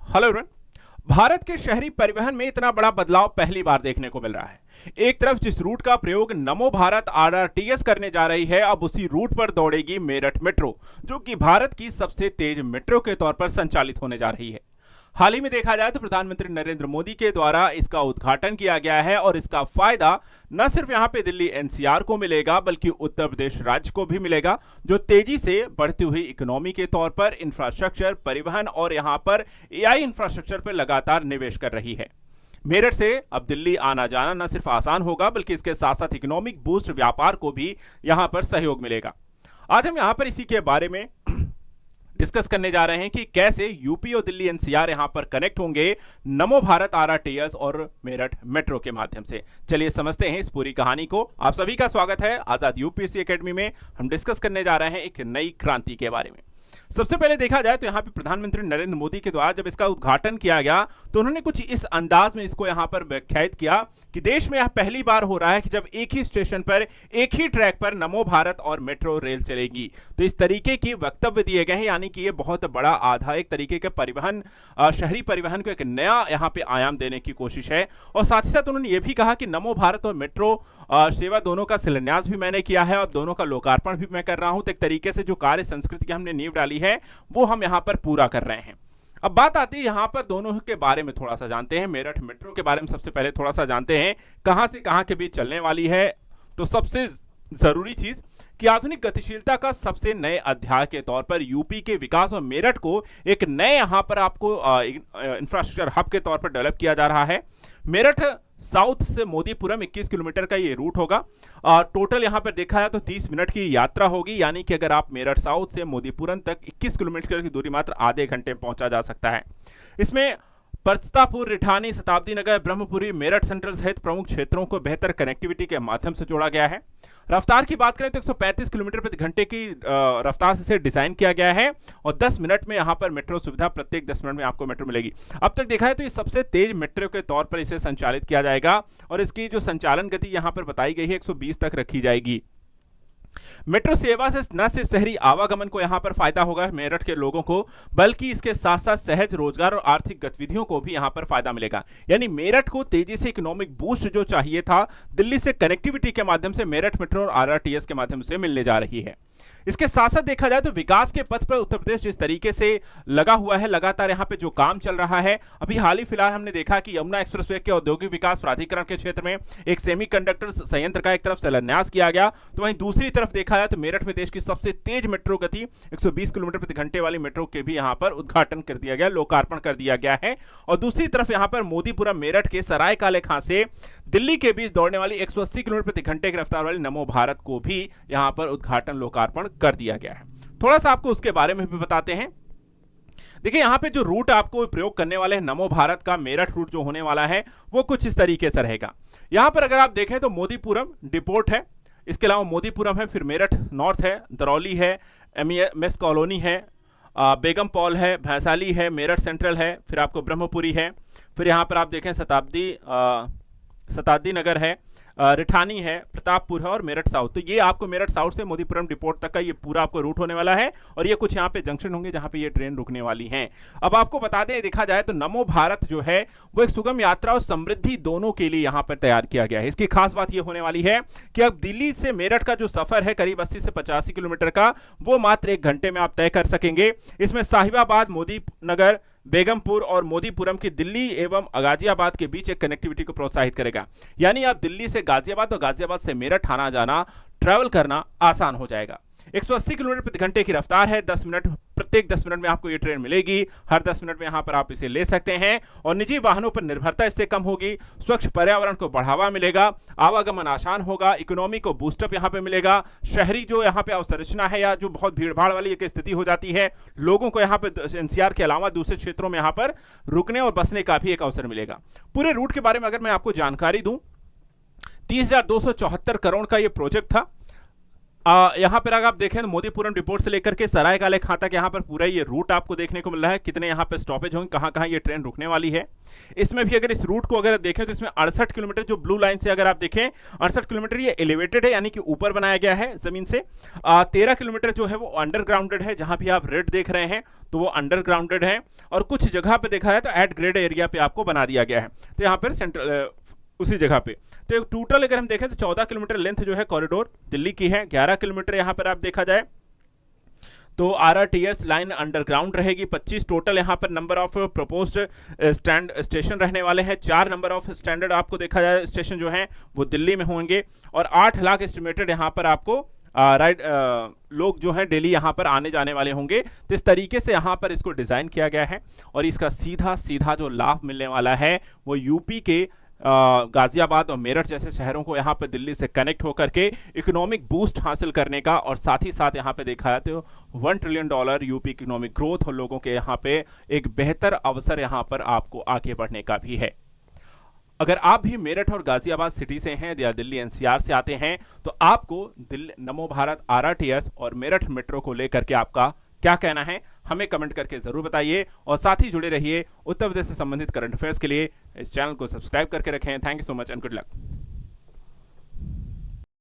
Hello everyone. Bharat के शहरी परिवहन में इतना बड़ा बदलाव पहली बार देखने को मिल रहा है। एक तरफ जिस रूट का प्रयोग नमो भारत आरआरटीएस करने जा रही है, अब उसी रूट पर दौड़ेगी मेरठ मेट्रो, जो कि भारत की सबसे तेज मेट्रो के तौर पर संचालित होने जा रही है। हाल ही में देखा जाए तो प्रधानमंत्री नरेंद्र मोदी के द्वारा इसका उद्घाटन किया गया है और इसका फायदा न सिर्फ यहां पे दिल्ली एनसीआर को मिलेगा, बल्कि उत्तर प्रदेश राज्य को भी मिलेगा, जो तेजी से बढ़ती हुई इकोनॉमी के तौर पर इंफ्रास्ट्रक्चर, परिवहन और यहां पर एआई इंफ्रास्ट्रक्चर पर लगातार निवेश कर रही है। मेरठ से अब दिल्ली आना जाना न सिर्फ आसान होगा, बल्कि इसके साथ साथ इकोनॉमिक बूस्ट, व्यापार को भी यहां पर सहयोग मिलेगा। आज हम यहां पर इसी के बारे में डिस्कस करने जा रहे हैं कि कैसे यूपी और दिल्ली एनसीआर यहां पर कनेक्ट होंगे नमो भारत आरआरटीएस और मेरठ मेट्रो के माध्यम से। चलिए समझते हैं इस पूरी कहानी को। आप सभी का स्वागत है आजाद यूपीएससी एकेडमी में। हम डिस्कस करने जा रहे हैं एक नई क्रांति के बारे में। सबसे पहले देखा जाए तो यहां पे प्रधानमंत्री नरेंद्र मोदी के द्वारा जब इसका उद्घाटन किया गया तो उन्होंने कुछ इस अंदाज में इसको यहां पर व्याख्यायित किया कि देश में यह पहली बार हो रहा है कि जब एक ही स्टेशन पर, एक ही ट्रैक पर नमो भारत और मेट्रो रेल चलेगी। तो इस तरीके की वक्तव्य दिए गए हैं, यानी कि ये बहुत बड़ा आधा एक तरीके के परिवहन, शहरी परिवहन को एक नया यहां पे आयाम देने की कोशिश है। और साथ ही साथ उन्होंने ये भी कहा कि नमो भारत और मेट्रो सेवा दोनों का शिलान्यास भी मैंने किया है और दोनों का लोकार्पण भी मैं कर रहा हूं। तो एक तरीके से जो कार्य संस्कृति की हमने नींव डाली है वो हम यहां पर पूरा कर रहे हैं। अब बात आती है यहां पर दोनों के बारे में थोड़ा सा जानते हैं। मेरठ मेट्रो के बारे में सबसे पहले थोड़ा सा जानते हैं, कहां से कहां के बीच चलने वाली है। तो सबसे जरूरी चीज कि आधुनिक गतिशीलता का सबसे नए अध्याय के तौर पर यूपी के विकास और मेरठ को एक नए यहां पर आपको इंफ्रास्ट्रक्चर हब के तौर पर डेवलप किया जा रहा है। मेरठ साउथ से मोदीपुरम 21 किलोमीटर का ये रूट होगा। टोटल यहां पर देखा जाए तो 30 मिनट की यात्रा होगी, यानी कि अगर आप मेरठ साउथ से मोदीपुरम तक 21 किलोमीटर की दूरी मात्र आधे घंटे में पहुंचा जा सकता है। इसमें परस्तापुर, रिठानी, शताब्दी नगर, ब्रह्मपुरी, मेरठ सेंट्रल सहित प्रमुख क्षेत्रों को बेहतर कनेक्टिविटी के माध्यम से जोड़ा गया है। रफ्तार की बात करें तो 135 किलोमीटर प्रति घंटे की रफ्तार से इसे डिजाइन किया गया है और 10 मिनट में यहां पर मेट्रो सुविधा, प्रत्येक 10 मिनट में आपको मेट्रो मिलेगी। अब तक देखा है तो ये सबसे तेज मेट्रो के तौर पर इसे संचालित किया जाएगा और इसकी जो संचालन गति यहां पर बताई गई है 120 तक रखी जाएगी। मेट्रो सेवा से न सिर्फ शहरी आवागमन को यहां पर फायदा होगा मेरठ के लोगों को, बल्कि इसके साथ साथ सहज रोजगार और आर्थिक गतिविधियों को भी यहां पर फायदा मिलेगा। यानी मेरठ को तेजी से इकोनॉमिक बूस्ट जो चाहिए था, दिल्ली से कनेक्टिविटी के माध्यम से मेरठ मेट्रो और आरआरटीएस के माध्यम से मिलने जा रही है। इसके साथ साथ देखा जाए तो विकास के पथ पर उत्तर प्रदेश जिस तरीके से लगा हुआ है, लगातार यहां पे जो काम चल रहा है, अभी हाल ही फिलहाल हमने देखा कि यमुना एक्सप्रेसवे के औद्योगिक विकास प्राधिकरण के क्षेत्र में एक सेमीकंडक्टर संयंत्र का एक तरफ शिलान्यास किया गया, तो वहीं दूसरी तरफ देखा जाए तो मेरठ में देश की सबसे तेज मेट्रो गति 120 किलोमीटर प्रति घंटे वाली मेट्रो के भी यहां पर उद्घाटन कर दिया गया, लोकार्पण कर दिया गया है। और दूसरी तरफ यहां पर मोदीपुरम मेरठ के सराय काले खां से दिल्ली के बीच दौड़ने वाली 180 किलोमीटर प्रति घंटे की रफ्तार वाली नमो भारत को भी यहां पर उद्घाटन, लोकार्पण कर दिया गया है। थोड़ा सा आपको उसके बारे में भी बताते हैं। देखिए यहां पे जो रूट आपको प्रयोग करने वाले हैं नमो भारत का, मेरठ रूट जो होने वाला है वो कुछ इस तरीके से रहेगा। यहां पर अगर आप देखें तो मोदीपुरम डिपोर्ट है, इसके अलावा मोदीपुरम है, फिर मेरठ नॉर्थ है, दरौली है, एमएस कॉलोनी है, बेगम पॉल है, भैंसाली है, मेरठ सेंट्रल है, फिर आपको ब्रह्मपुरी है, फिर यहां पर आप देखें शताब्दी नगर है, रिठानी है, प्रतापपुर है और मेरठ साउथ। तो ये आपको मेरठ साउथ से मोदीपुरम डिपोट तक का ये पूरा आपको रूट होने वाला है और ये कुछ यहाँ पे जंक्शन होंगे जहाँ पे ये ट्रेन रुकने वाली हैं। अब आपको बता दें, देखा जाए तो नमो भारत जो है वो एक सुगम यात्रा और समृद्धि दोनों के लिए यहाँ पर तैयार किया गया है। इसकी खास बात ये होने वाली है कि अब दिल्ली से मेरठ का जो सफर है करीब 80 से 85 किलोमीटर का, वो मात्र 1 घंटे में आप तय कर सकेंगे। इसमें साहिबाबाद, मोदीनगर, बेगमपुर और मोदीपुरम की दिल्ली एवं गाजियाबाद के बीच एक कनेक्टिविटी को प्रोत्साहित करेगा। यानी आप दिल्ली से गाजियाबाद और गाजियाबाद से मेरठ आना जाना, ट्रैवल करना आसान हो जाएगा। 180 किलोमीटर प्रति घंटे की रफ्तार है, 10 मिनट, प्रत्येक 10 मिनट में आपको ये ट्रेन मिलेगी। हर 10 मिनट में यहां पर आप इसे ले सकते हैं और निजी वाहनों पर निर्भरता इससे कम होगी, स्वच्छ पर्यावरण को बढ़ावा मिलेगा, आवागमन आसान होगा, इकोनॉमी को बूस्टअप यहां पे मिलेगा। शहरी जो यहां पे अवसंरचना है या जो बहुत भीड़भाड़ वाली एक स्थिति हो जाती है, लोगों को यहां पे एनसीआर के अलावा दूसरे क्षेत्रों में यहां पर रुकने और बसने का भी एक अवसर मिलेगा। पूरे रूट के बारे में अगर मैं आपको जानकारी दूं, 30,274 करोड़ का ये प्रोजेक्ट था। यहाँ पर अगर आप देखें तो मोदीपुरम डिपोट से लेकर के सरायकाले खां तक यहाँ पर पूरा ये रूट आपको देखने को मिल रहा है, कितने यहाँ पे स्टॉपेज होंगे, कहाँ कहाँ ये ट्रेन रुकने वाली है। इसमें भी अगर इस रूट को अगर देखें तो इसमें 68 किलोमीटर जो ब्लू लाइन से अगर आप देखें 68 किलोमीटर ये एलिवेटेड है, यानी कि ऊपर बनाया गया है जमीन से। 13 किलोमीटर जो है वो अंडरग्राउंडेड है, जहां भी आप रेड देख रहे हैं तो वो अंडरग्राउंडेड है, और कुछ जगह पे देखा है तो एट ग्रेड एरिया पे आपको बना दिया गया है, तो यहाँ पर सेंट्रल उसी जगह पे। तो टोटल अगर हम देखें तो 14 किलोमीटर लेंथ जो है कॉरिडोर दिल्ली की है, 11 किलोमीटर यहाँ पर आप देखा जाए तो आरआरटीएस लाइन अंडरग्राउंड रहेगी। 25 टोटल यहाँ पर number of proposed stand station रहने वाले हैं। 4 नंबर ऑफ स्टैंडर्ड आपको देखा जाए स्टेशन जो हैं वो दिल्ली में होंगे, और 8 लाख एस्टिमेटेड यहाँ पर आपको लोग जो हैं डेली यहाँ पर आने जाने वाले होंगे। तो इस तरीके से यहाँ पर इसको डिज़ाइन किया गया है, और इसका सीधा सीधा जो लाभ मिलने वाला है वो यूपी के गाजियाबाद और मेरठ जैसे शहरों को यहाँ पे दिल्ली से कनेक्ट होकर के इकोनॉमिक बूस्ट हासिल करने का, और साथ ही साथ यहाँ पे देखा है तो $1 ट्रिलियन यूपी इकोनॉमिक ग्रोथ और लोगों के यहाँ पे एक बेहतर अवसर यहाँ पर आपको आगे बढ़ने का भी है। अगर आप भी मेरठ और गाजियाबाद सिटी से हैं या दिल्ली एनसीआर से आते हैं तो आपको नमो भारत आरआरटीएस और मेरठ मेट्रो को लेकर के आपका क्या कहना है, हमें कमेंट करके जरूर बताइए, और साथ ही जुड़े रहिए उत्तर प्रदेश से संबंधित करंट अफेयर्स के लिए। इस चैनल को सब्सक्राइब करके रखें। Thank you so much and good luck.